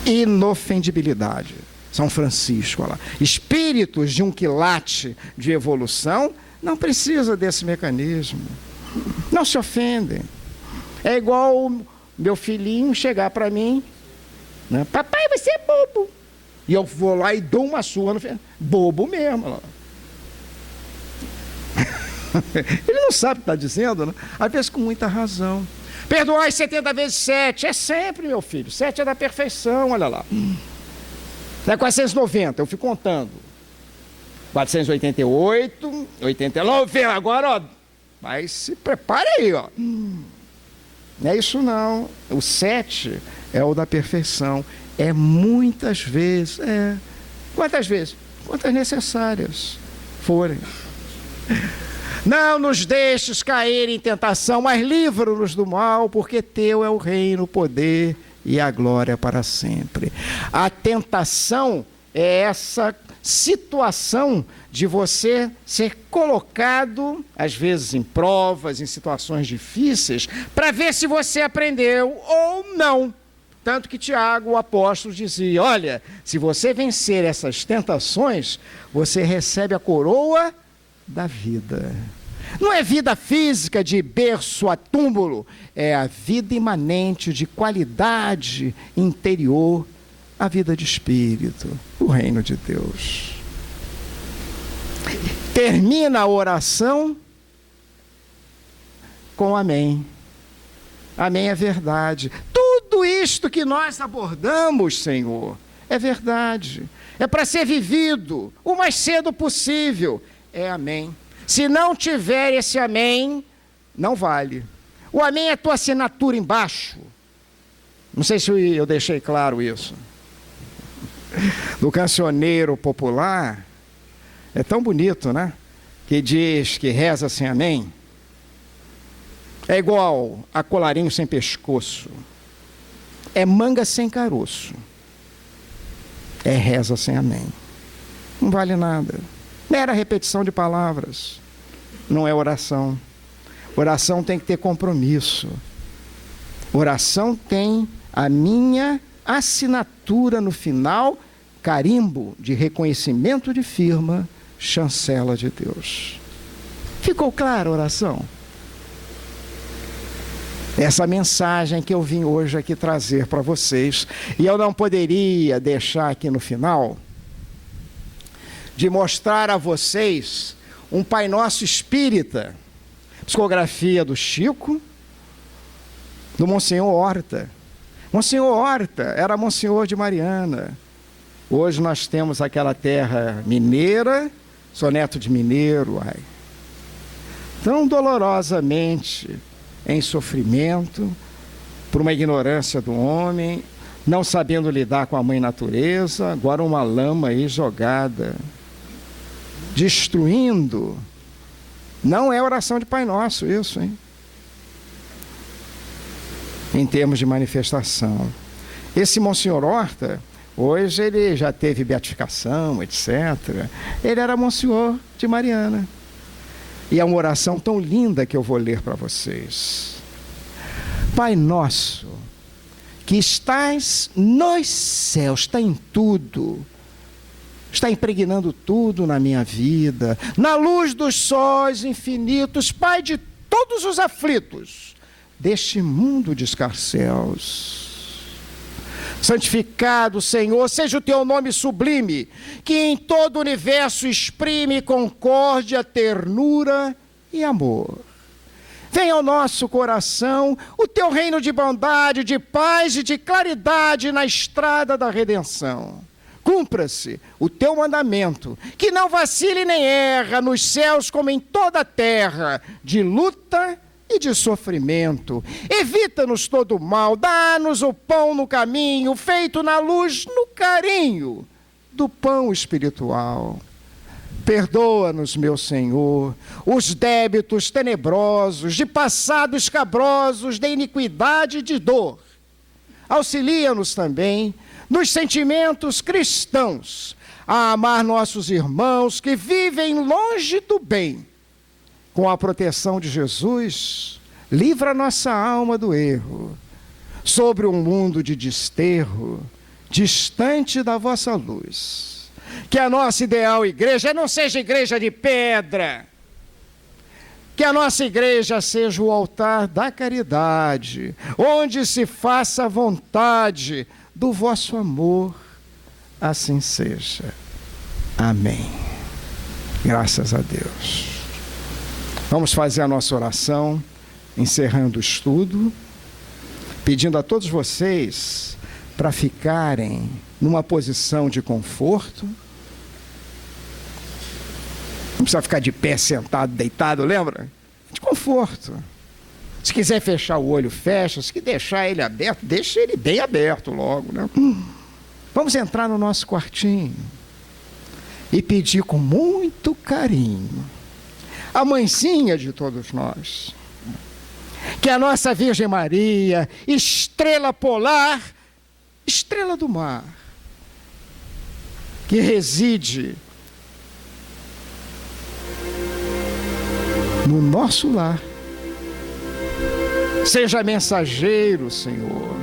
Inofendibilidade. São Francisco, olha lá. Espíritos de um quilate de evolução não precisa desse mecanismo. Não se ofendem. É igual meu filhinho chegar para mim, né? Papai, você é bobo. E eu vou lá e dou uma surra no filho. Bobo mesmo. Olha lá. Ele não sabe o que está dizendo, né? Às vezes com muita razão. Perdoai 70 vezes 7. É sempre, meu filho. 7 é da perfeição, olha lá. É 490, eu fui contando. 488, 89, agora, ó. Mas se prepare aí, ó. Não é isso não. O 7 é o da perfeição. É muitas vezes, Quantas vezes? Quantas necessárias forem. Não nos deixes cair em tentação, mas livra-nos do mal, porque teu é o reino, o poder e a glória para sempre. A tentação é essa situação de você ser colocado, às vezes em provas, em situações difíceis, para ver se você aprendeu ou não. Tanto que Tiago, o apóstolo, dizia, olha, se você vencer essas tentações, você recebe a coroa da vida. Não é vida física de berço a túmulo, é a vida imanente de qualidade interior, a vida de espírito, o reino de Deus. Termina a oração com amém. Amém é verdade. Tudo isto que nós abordamos, Senhor, é verdade. É para ser vivido o mais cedo possível. É amém. Se não tiver esse amém, não vale. O amém é tua assinatura embaixo. Não sei se eu deixei claro isso. No cancioneiro popular, é tão bonito, né? Que diz, que reza assim, amém. É igual a colarinho sem pescoço. É manga sem caroço. É reza sem amém. Não vale nada. Mera repetição de palavras. Não é oração. Oração tem que ter compromisso. Oração tem a minha assinatura no final, carimbo de reconhecimento de firma, chancela de Deus. Ficou clara a oração? Essa mensagem que eu vim hoje aqui trazer para vocês, e eu não poderia deixar aqui no final de mostrar a vocês um Pai Nosso espírita, psicografia do Chico, do Monsenhor Horta. Monsenhor Horta era Monsenhor de Mariana. Hoje nós temos aquela terra mineira, sou neto de mineiro, ai. Tão dolorosamente em sofrimento, por uma ignorância do homem, não sabendo lidar com a mãe natureza, agora uma lama aí jogada, destruindo. Não é oração de Pai Nosso isso, hein? Em termos de manifestação. Esse Monsenhor Horta, hoje ele já teve beatificação, etc. Ele era Monsenhor de Mariana. E é uma oração tão linda que eu vou ler para vocês. Pai nosso, que estás nos céus, está em tudo, está impregnando tudo na minha vida, na luz dos sóis infinitos, Pai de todos os aflitos deste mundo de escarcéus. Santificado, Senhor, seja o teu nome sublime, que em todo o universo exprime concórdia, ternura e amor. Venha ao nosso coração o teu reino de bondade, de paz e de claridade na estrada da redenção. Cumpra-se o teu mandamento, que não vacile nem erra nos céus como em toda a terra, de luta e de sofrimento. Evita-nos todo o mal, dá-nos o pão no caminho, feito na luz, no carinho do pão espiritual. Perdoa-nos, meu Senhor, os débitos tenebrosos, de passado escabrosos, de iniquidade e de dor. Auxilia-nos também nos sentimentos cristãos, a amar nossos irmãos que vivem longe do bem. Com a proteção de Jesus, livra nossa alma do erro, sobre um mundo de desterro, distante da vossa luz. Que a nossa ideal igreja não seja igreja de pedra, que a nossa igreja seja o altar da caridade, onde se faça a vontade do vosso amor, assim seja. Amém. Graças a Deus. Vamos fazer a nossa oração, encerrando o estudo, pedindo a todos vocês para ficarem numa posição de conforto. Não precisa ficar de pé, sentado, deitado, lembra? De conforto. Se quiser fechar o olho, fecha. Se deixar ele aberto, deixa ele bem aberto logo, né? Vamos entrar no nosso quartinho e pedir com muito carinho a mãezinha de todos nós, que a nossa Virgem Maria, estrela polar, estrela do mar, que reside no nosso lar, seja mensageiro, Senhor,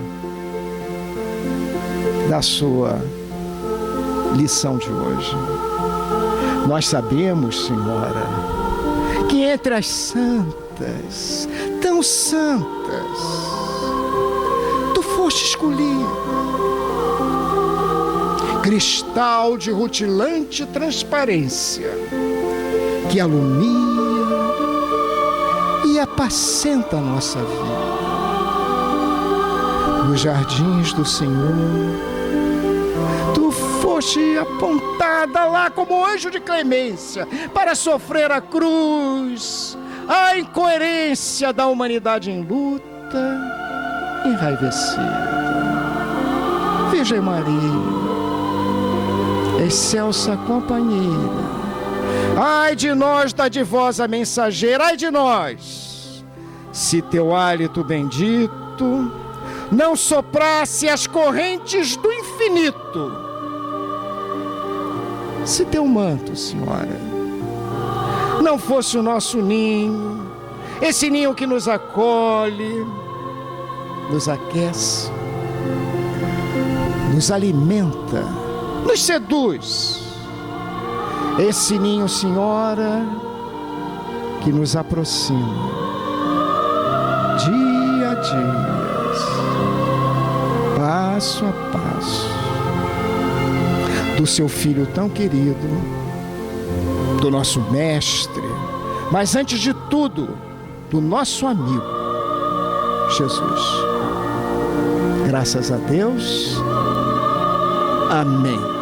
da sua lição de hoje. Nós sabemos, Senhora, que entre as santas, tão santas, tu foste escolhido, cristal de rutilante transparência, que alumia e apacenta a nossa vida. Nos jardins do Senhor, tu foste apontada lá como anjo de clemência para sofrer a cruz, a incoerência da humanidade em luta, enraivecida. Virgem Maria, excelsa companheira, ai de nós, dadivosa mensageira, ai de nós, se teu hálito bendito não soprasse as correntes do infinito, se teu manto, Senhora, não fosse o nosso ninho, esse ninho que nos acolhe, nos aquece, nos alimenta, nos seduz. Esse ninho, Senhora, que nos aproxima dia a dia, passo a passo, do seu Filho tão querido, do nosso Mestre, mas antes de tudo, do nosso amigo, Jesus. Graças a Deus. Amém.